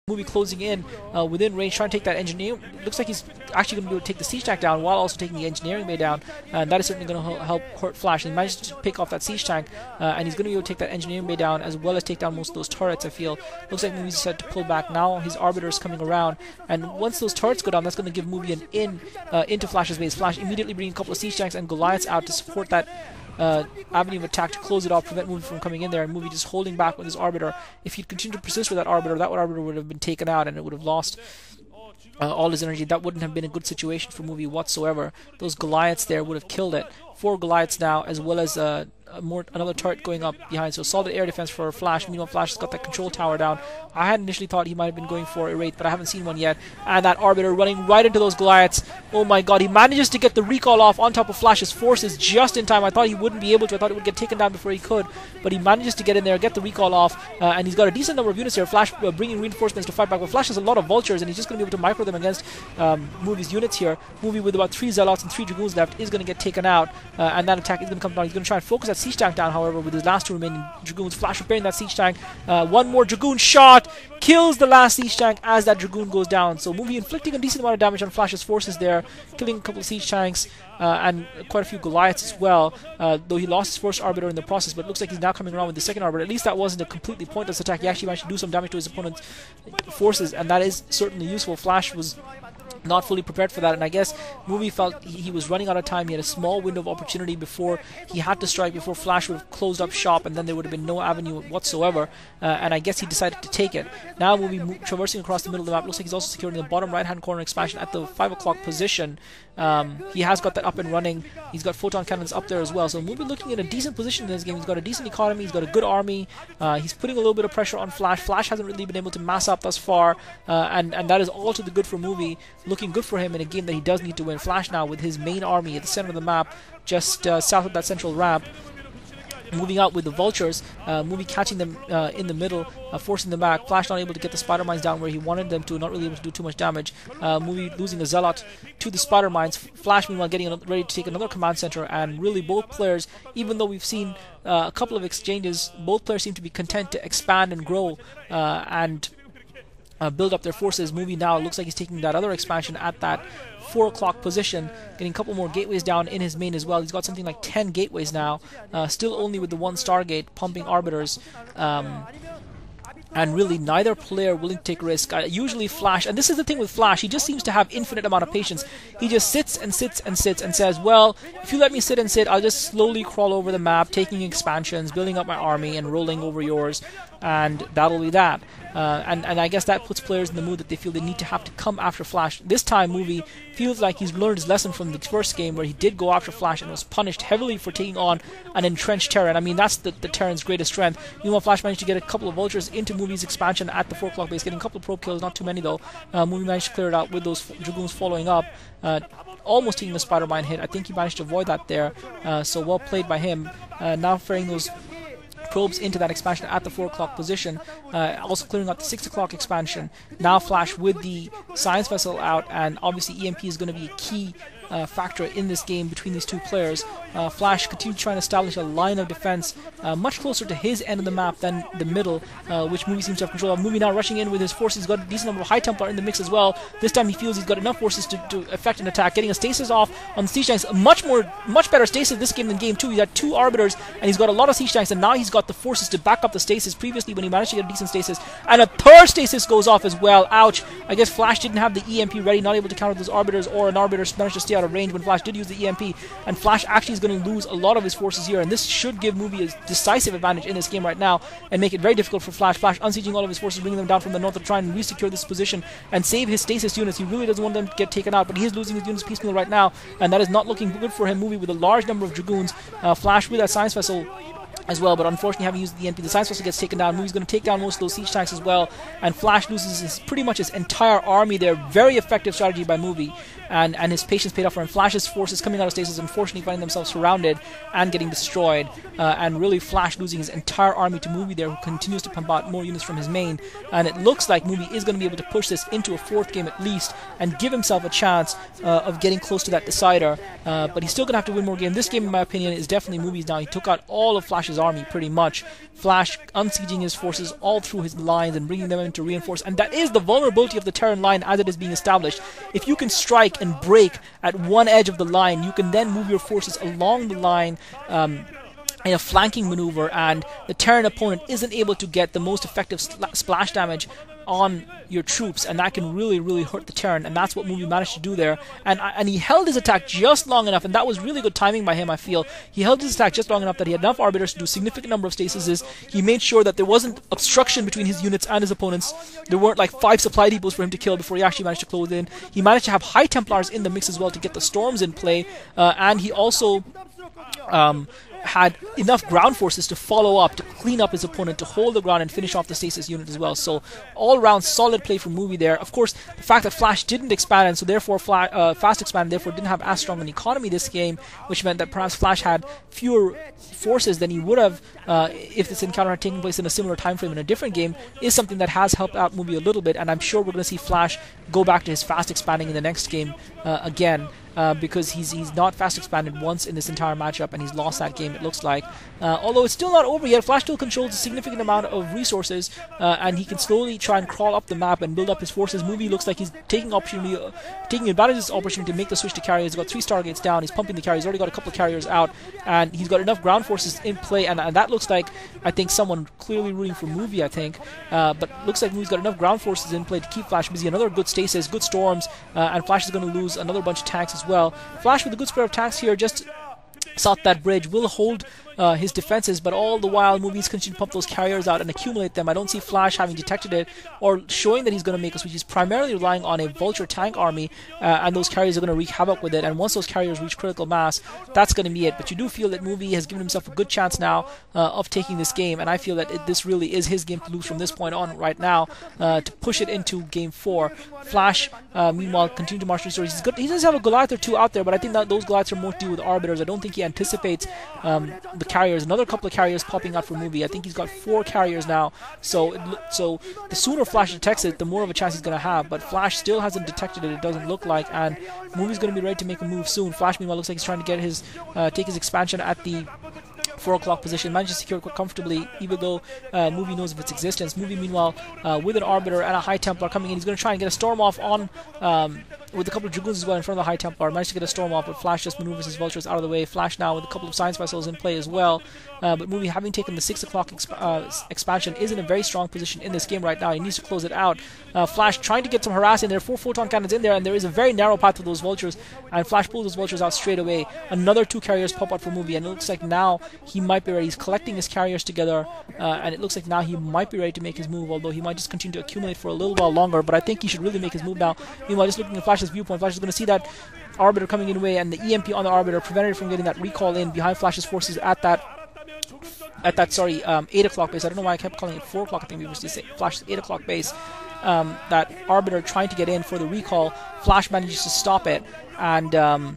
Movie closing in within range, trying to take that engineer. Looks like he's actually going to be able to take the siege tank down while also taking the engineering bay down, and that is certainly going to help hurt Flash. And he managed to pick off that siege tank, and he's going to be able to take that engineering bay down as well as take down most of those turrets. I feel looks like Movie's decided to pull back now. His arbiter is coming around, and once those turrets go down, that's going to give Movie an in into Flash's base. Flash immediately bringing a couple of siege tanks and Goliaths out to support that avenue of attack to close it off, prevent Movie from coming in there, and Movie just holding back with his arbiter. If he'd continued to persist with that arbiter would have been taken out, and it would have lost all his energy. That wouldn't have been a good situation for Movie whatsoever. Those Goliaths there would have killed it. 4 Goliaths now, as well as another turret going up behind. So solid air defense for Flash. Meanwhile, Flash has got that control tower down. I had initially thought he might have been going for a Wraith, but I haven't seen one yet. And that Arbiter running right into those Goliaths. Oh my god, he manages to get the recall off on top of Flash's forces just in time. I thought he wouldn't be able to. I thought it would get taken down before he could. But he manages to get in there, get the recall off, and he's got a decent number of units here. Flash bringing reinforcements to fight back. But Flash has a lot of vultures, and he's just going to be able to micro them against Movie's units here. Movie with about 3 Zealots and 3 Dragoons left is going to get taken out, and that attack is going to come down. He's going to try and focus that siege tank down, however, with his last 2 remaining Dragoons. Flash repairing that siege tank. One more Dragoon shot kills the last siege tank as that Dragoon goes down. So Movie inflicting a decent amount of damage on Flash's forces there, killing a couple of siege tanks and quite a few Goliaths as well, though he lost his first Arbiter in the process. But it looks like he's now coming around with the second Arbiter. At least that wasn't a completely pointless attack. He actually managed to do some damage to his opponent's forces, and that is certainly useful. Flash was not fully prepared for that, and I guess Movie felt he was running out of time. He had a small window of opportunity before he had to strike, before Flash would have closed up shop, and then there would have been no avenue whatsoever, and I guess he decided to take it. Now Movie traversing across the middle of the map. Looks like he's also securing the bottom right hand corner expansion at the 5 o'clock position. He has got that up and running. He's got photon cannons up there as well, so Movie looking in a decent position in this game. He's got a decent economy, he's got a good army, he's putting a little bit of pressure on Flash. Flash hasn't really been able to mass up thus far, and that is all to the good for Movie. Looking good for him in a game that he does need to win. Flash now with his main army at the center of the map, just south of that central ramp, moving out with the vultures. Movie catching them in the middle, forcing them back. Flash not able to get the spider mines down where he wanted them to, not really able to do too much damage. Movie losing a Zealot to the spider mines. Flash meanwhile getting ready to take another command center, and really both players, even though we've seen a couple of exchanges, both players seem to be content to expand and grow and build up their forces. Movie now looks like he's taking that other expansion at that 4 o'clock position, getting a couple more gateways down in his main as well. He's got something like 10 gateways now, still only with the 1 Stargate, pumping Arbiters. And really neither player willing to take risk. Usually Flash, and this is the thing with Flash, he just seems to have infinite amount of patience. He just sits and sits and sits and says, well, if you let me sit and sit, I'll just slowly crawl over the map, taking expansions, building up my army, and rolling over yours, and that'll be that. And I guess that puts players in the mood that they feel they need to have to come after Flash. This time Movie feels like he's learned his lesson from the first game, where he did go after Flash and was punished heavily for taking on an entrenched Terran. I mean, that's the Terran's greatest strength. Meanwhile, Flash managed to get a couple of vultures into Movie's expansion at the 4 o'clock base, getting a couple of probe kills, not too many though. Movie managed to clear it out with those Dragoons following up, almost taking the spider mine hit. I think he managed to avoid that there, so well played by him. Now ferrying those probes into that expansion at the 4 o'clock position, also clearing out the 6 o'clock expansion. Now Flash with the science vessel out, and obviously EMP is going to be a key factor in this game between these two players. Flash continues trying to establish a line of defense much closer to his end of the map than the middle, which Movie seems to have control of. Movie now rushing in with his forces. He's got a decent number of High Templar in the mix as well. This time he feels he's got enough forces to effect an attack, getting a stasis off on the siege tanks. Much better stasis this game than game 2. He's had 2 Arbiters, and he's got a lot of siege tanks, and now he's got the forces to back up the stasis. Previously, when he managed to get a decent stasis, and a 3rd stasis goes off as well. Ouch. I guess Flash didn't have the EMP ready, not able to counter those Arbiters, or an Arbiter managed to stay out of range when Flash did use the EMP, and Flash actually is going to lose a lot of his forces here, and this should give Movie a decisive advantage in this game right now and make it very difficult for Flash. Flash unsieging all of his forces, bringing them down from the north to try and re-secure this position and save his stasis units. He really doesn't want them to get taken out, but he is losing his units piecemeal right now, and that is not looking good for him. Movie with a large number of Dragoons. Flash with that science vessel as well, but unfortunately having used the EMP, the science vessel gets taken down. Movie's going to take down most of those siege tanks as well, and Flash loses pretty much his entire army there. Very effective strategy by Movie, and his patience paid off for him. Flash's forces coming out of stasis, unfortunately finding themselves surrounded and getting destroyed, and really Flash losing his entire army to Movie there, who continues to pump out more units from his main, and it looks like Movie is going to be able to push this into a 4th game at least and give himself a chance of getting close to that decider, but he's still going to have to win more games. This game, in my opinion, is definitely Movie's now. He took out all of Flash's Flash's army pretty much. Flash unsieging his forces all through his lines and bringing them in to reinforce, and that is the vulnerability of the Terran line as it is being established. If you can strike and break at one edge of the line, you can then move your forces along the line in a flanking maneuver, and the Terran opponent isn't able to get the most effective splash damage on your troops, and that can really hurt the Terran, and that's what Movie managed to do there. And he held his attack just long enough, and that was really good timing by him, I feel. He held his attack just long enough that he had enough arbiters to do a significant number of stasises. He made sure that there wasn't obstruction between his units and his opponents. There weren't like 5 supply depots for him to kill before he actually managed to close in. He managed to have High Templars in the mix as well to get the storms in play, and he also had enough ground forces to follow up, to clean up his opponent, to hold the ground and finish off the stasis unit as well. So all round solid play from Movie there. Of course, the fact that Flash didn't expand, and so therefore fast expand, therefore didn't have as strong an economy this game, which meant that perhaps Flash had fewer forces than he would have if this encounter had taken place in a similar time frame in a different game, is something that has helped out Movie a little bit, and I'm sure we're going to see Flash go back to his fast expanding in the next game again. Because he's not fast expanded once in this entire matchup, and he's lost that game, it looks like. Although it's still not over yet, Flash still controls a significant amount of resources, and he can slowly try and crawl up the map and build up his forces. Movie looks like he's taking advantage of this opportunity to make the switch to carriers. He's got 3 Stargates down, he's pumping the carriers, he's already got a couple of carriers out, and he's got enough ground forces in play, and that looks like, I think, someone clearly rooting for Movie, I think. But looks like Movie's got enough ground forces in play to keep Flash busy. Another good stasis, good storms, and Flash is going to lose another bunch of tanks as well. Flash with a good spread of tanks here, just south that bridge, will hold his defenses, but all the while Movie's continue to pump those carriers out and accumulate them. I don't see Flash having detected it or showing that he's going to make a switch. He's primarily relying on a Vulture tank army, and those carriers are going to wreak havoc with it, and once those carriers reach critical mass, that's going to be it. But you do feel that Movie has given himself a good chance now of taking this game, and I feel that this really is his game to lose from this point on right now, to push it into Game 4. Flash, meanwhile, continue to march resources. He does have a Goliath or 2 out there, but I think that those Goliaths are more to do with Arbiters. I don't think he anticipates the carriers. Another couple of carriers popping out for Movie. I think he's got 4 carriers now, so the sooner Flash detects it, the more of a chance he's going to have, but Flash still hasn't detected it, it doesn't look like, and Movie's going to be ready to make a move soon. Flash, meanwhile, looks like he's trying to get his take his expansion at the 4 o'clock position, managed to secure it quite comfortably, even though Movie knows of its existence. Movie, meanwhile, with an Arbiter and a High Templar coming in, he's going to try and get a Storm off on with a couple of Dragoons as well in front of the High Templar. Managed to get a Storm off, but Flash just maneuvers his Vultures out of the way. Flash now with a couple of Science Vessels in play as well, but Movie, having taken the 6 o'clock expansion, is in a very strong position in this game right now. He needs to close it out. Flash trying to get some harassing. There are 4 Photon Cannons in there, and there is a very narrow path to those Vultures, and Flash pulls those Vultures out straight away. Another 2 carriers pop out for Movie, and it looks like now he might be ready. He's collecting his carriers together, and it looks like now he might be ready to make his move, although he might just continue to accumulate for a little while longer, but I think he should really make his move now. Meanwhile, just looking at Flash's viewpoint, Flash is going to see that Arbiter coming in way, and the EMP on the Arbiter prevented it from getting that recall in behind Flash's forces at that 8 o'clock base. I don't know why I kept calling it 4 o'clock. I think we were supposed to say Flash's 8 o'clock base. That Arbiter trying to get in for the recall. Flash manages to stop it, and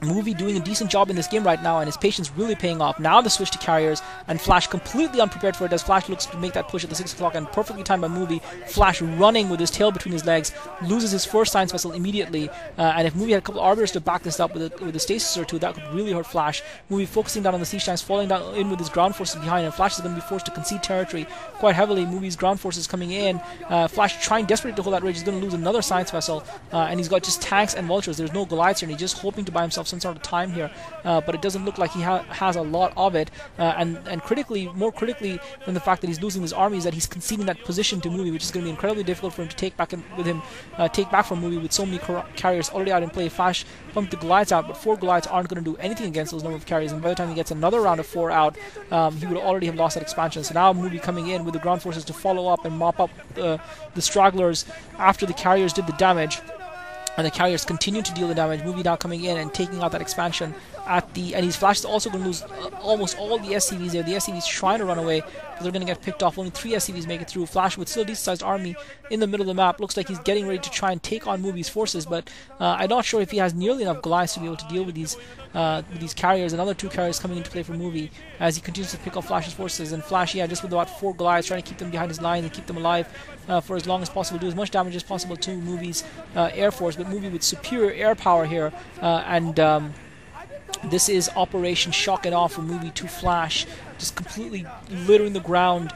Movie doing a decent job in this game right now, and his patience really paying off. Now the switch to carriers, and Flash completely unprepared for it as Flash looks to make that push at the 6 o'clock, and perfectly timed by Movie. Flash running with his tail between his legs, loses his first Science Vessel immediately, and if Movie had a couple of Arbiters to back this up with a Stasis or 2, that could really hurt Flash. Movie focusing down on the siege tanks, falling down in with his ground forces behind, and Flash is going to be forced to concede territory quite heavily. Movie's ground forces coming in. Flash trying desperately to hold that ridge. He's going to lose another Science Vessel, and he's got just tanks and Vultures. There's no Goliaths here, and he's just hoping to buy himself some sort of time here, but it doesn't look like he has a lot of it, and more critically than the fact that he's losing his army is that he's conceding that position to Movie, which is going to be incredibly difficult for him to take back from Movie with so many carriers already out in play. Flash pumped the Goliaths out, but 4 Goliaths aren't going to do anything against those number of carriers, and by the time he gets another round of 4 out, he would already have lost that expansion. So now Movie coming in with the ground forces to follow up and mop up the stragglers after the carriers did the damage. And the carriers continue to deal the damage. Movie now coming in and taking out that expansion and his Flash is also going to lose almost all the SCVs there. The SCVs trying to run away, but they're going to get picked off. Only 3 SCVs make it through. Flash with still a decent-sized army in the middle of the map. Looks like he's getting ready to try and take on Movie's forces, but I'm not sure if he has nearly enough Goliaths to be able to deal with these carriers. Another 2 carriers coming into play for Movie as he continues to pick off Flash's forces. And Flash, just with about 4 Goliaths, trying to keep them behind his lines and keep them alive for as long as possible. Do as much damage as possible to Movie's Air Force, but Movie with superior air power here, and this is Operation Shock and Awe from Movie to Flash. just completely littering the ground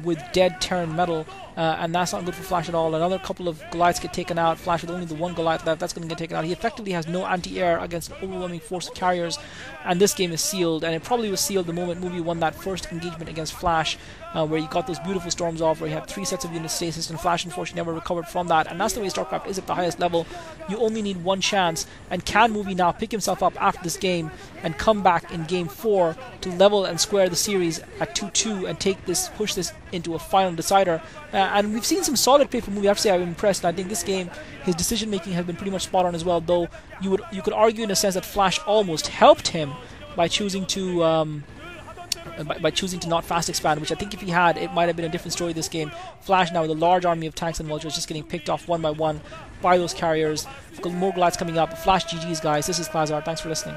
with dead Terran metal, and that's not good for Flash at all. Another couple of Goliaths get taken out. Flash with only the one Goliath left, that's going to get taken out. He effectively has no anti-air against an overwhelming force of carriers, and this game is sealed, and it probably was sealed the moment Movie won that first engagement against Flash, where he got those beautiful storms off, where he had 3 sets of unit stasis, and Flash unfortunately never recovered from that. And that's the way StarCraft is at the highest level. You only need one chance, and can Movie now pick himself up after this game and come back in Game 4 to level and square the series at 2-2 and push this into a final decider? And we've seen some solid play from Movie. I have to say I'm impressed, and I think this game his decision making has been pretty much spot on as well, though you could argue in a sense that Flash almost helped him by choosing to not fast expand, which I think if he had, it might have been a different story this game. Flash now with a large army of tanks and vultures just getting picked off one by one by those carriers. More Goliaths coming up. Flash GG's, guys. This is Klazart. Thanks for listening.